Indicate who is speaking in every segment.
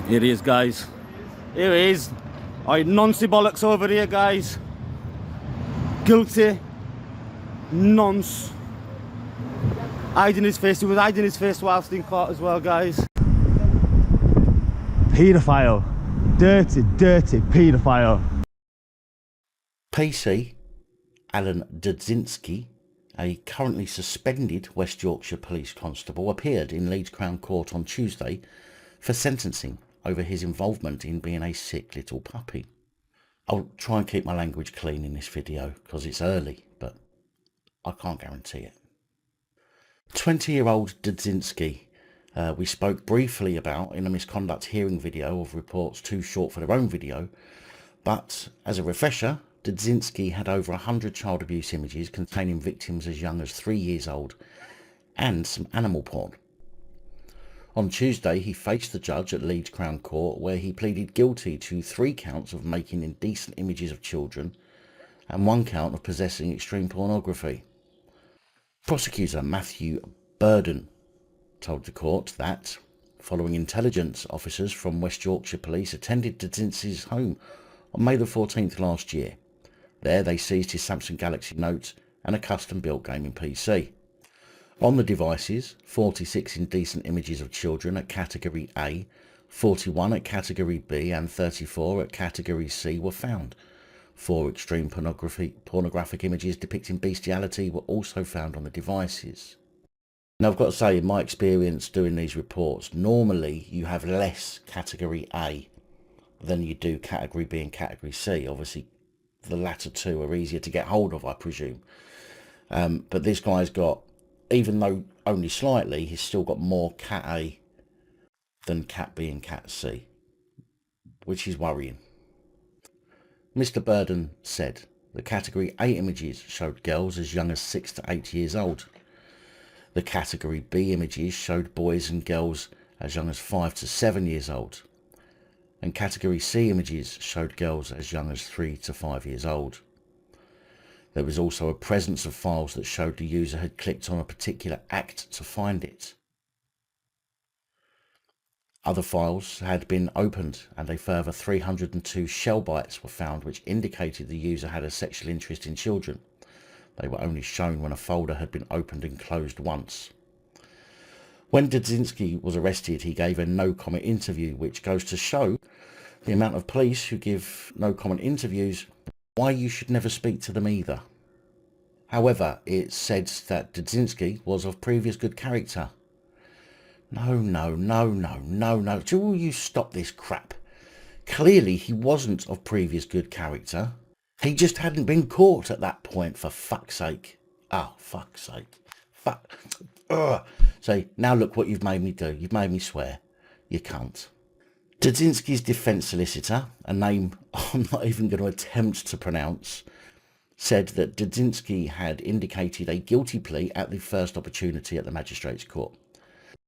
Speaker 1: Here he is, guys. Here he is. Alright, nonce bollocks over here, guys. Guilty. Nonce. Hiding his face. He was hiding his face whilst in court as well, guys. Pedophile. Dirty, dirty pedophile.
Speaker 2: PC Alan Dudzinski, a currently suspended West Yorkshire police constable, appeared in Leeds Crown Court on Tuesday for sentencing over his involvement in being a sick little puppy. I'll try and keep my language clean in this video because it's early, but I can't guarantee it. 20-year-old Dudzinski, we spoke briefly about in a misconduct hearing video of reports too short for their own video, but as a refresher, Dudzinski had over 100 child abuse images containing victims as young as 3 years old and some animal porn. On Tuesday, he faced the judge at Leeds Crown Court where he pleaded guilty to 3 counts of making indecent images of children and 1 count of possessing extreme pornography. Prosecutor Matthew Burden told the court that, following intelligence officers from West Yorkshire Police attended Dudzinski's home on May the 14th last year. There they seized his Samsung Galaxy Note and a custom-built gaming PC. On the devices, 46 indecent images of children at Category A, 41 at Category B and 34 at Category C were found. 4 extreme pornographic images depicting bestiality were also found on the devices. Now I've got to say, in my experience doing these reports, normally you have less Category A than you do Category B and Category C. Obviously the latter two are easier to get hold of, I presume. But this guy's got, even though only slightly, he's still got more Cat A than Cat B and Cat C, which is worrying. Mr. Burden said the Category A images showed girls as young as 6 to 8 years old. The Category B images showed boys and girls as young as 5 to 7 years old. And Category C images showed girls as young as 3 to 5 years old. There was also a presence of files that showed the user had clicked on a particular act to find it. Other files had been opened and a further 302 shell bytes were found which indicated the user had a sexual interest in children. They were only shown when a folder had been opened and closed once. When Dudzinski was arrested, he gave a no-comment interview, which goes to show the amount of police who give no-comment interviews, why you should never speak to them either. However, it said that Dudzinski was of previous good character. No. Will you stop this crap? Clearly he wasn't of previous good character. He just hadn't been caught at that point, for fuck's sake. Oh, fuck's sake. Fuck. Ugh. So now look what you've made me do. You've made me swear. You can't. Dudzinski's defence solicitor, a name I'm not even going to attempt to pronounce, said that Dudzinski had indicated a guilty plea at the first opportunity at the magistrate's court.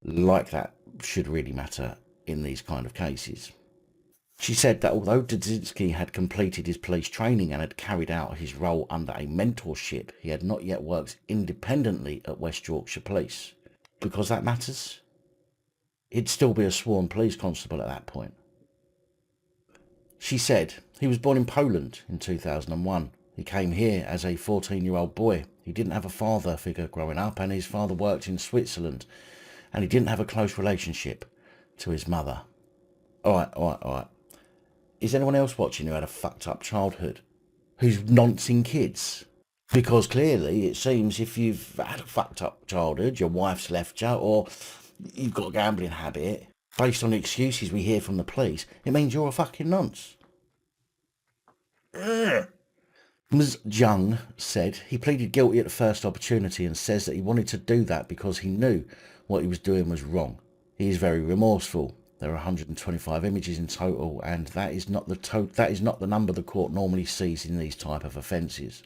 Speaker 2: Like that should really matter in these kind of cases. She said that although Dudzinski had completed his police training and had carried out his role under a mentorship, he had not yet worked independently at West Yorkshire Police. Because that matters? He'd still be a sworn police constable at that point. She said he was born in Poland in 2001. He came here as a 14-year-old boy. He didn't have a father figure growing up, and his father worked in Switzerland, and he didn't have a close relationship to his mother. All right. Is anyone else watching who had a fucked up childhood? Who's noncing kids? Because clearly it seems if you've had a fucked up childhood, your wife's left you, or you've got a gambling habit, based on the excuses we hear from the police, it means you're a fucking nonce. Ms. Jung said he pleaded guilty at the first opportunity and says that he wanted to do that because he knew what he was doing was wrong. He is very remorseful. There are 125 images in total, and that is not the number the court normally sees in these type of offences.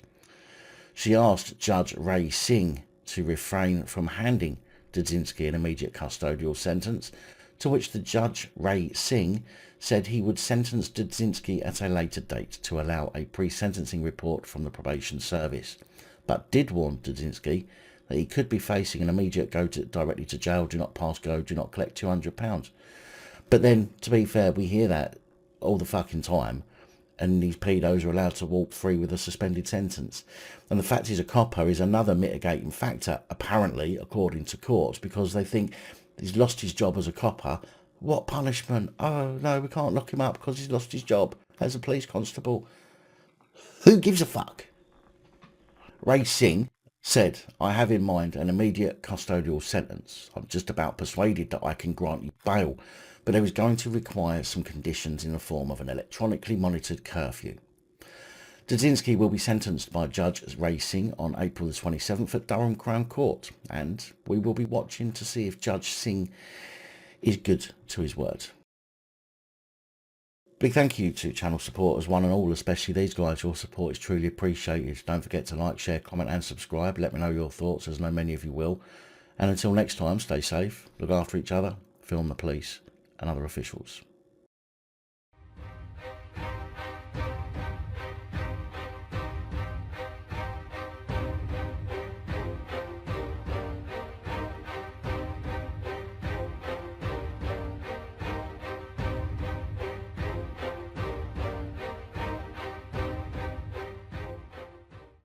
Speaker 2: She asked Judge Ray Singh to refrain from handing Dudzinski an immediate custodial sentence, to which the Judge Ray Singh said he would sentence Dudzinski at a later date to allow a pre-sentencing report from the probation service, but did warn Dudzinski that he could be facing an immediate go directly to jail, do not pass go, do not collect £200. But then, to be fair, we hear that all the fucking time, and these pedos are allowed to walk free with a suspended sentence. And the fact he's a copper is another mitigating factor, apparently, according to courts, because they think he's lost his job as a copper. What punishment? Oh, no, we can't lock him up because he's lost his job as a police constable. Who gives a fuck? Ray Singh said, I have in mind an immediate custodial sentence. I'm just about persuaded that I can grant you bail, but there is going to require some conditions in the form of an electronically monitored curfew. Dudzinski will be sentenced by Judge Ray Singh on April the 27th at Durham Crown Court, and we will be watching to see if Judge Singh is good to his word. Big thank you to channel supporters, one and all, especially these guys. Your support is truly appreciated. Don't forget to like, share, comment and subscribe. Let me know your thoughts, as I know many of you will. And until next time, stay safe, look after each other, film the police and other officials.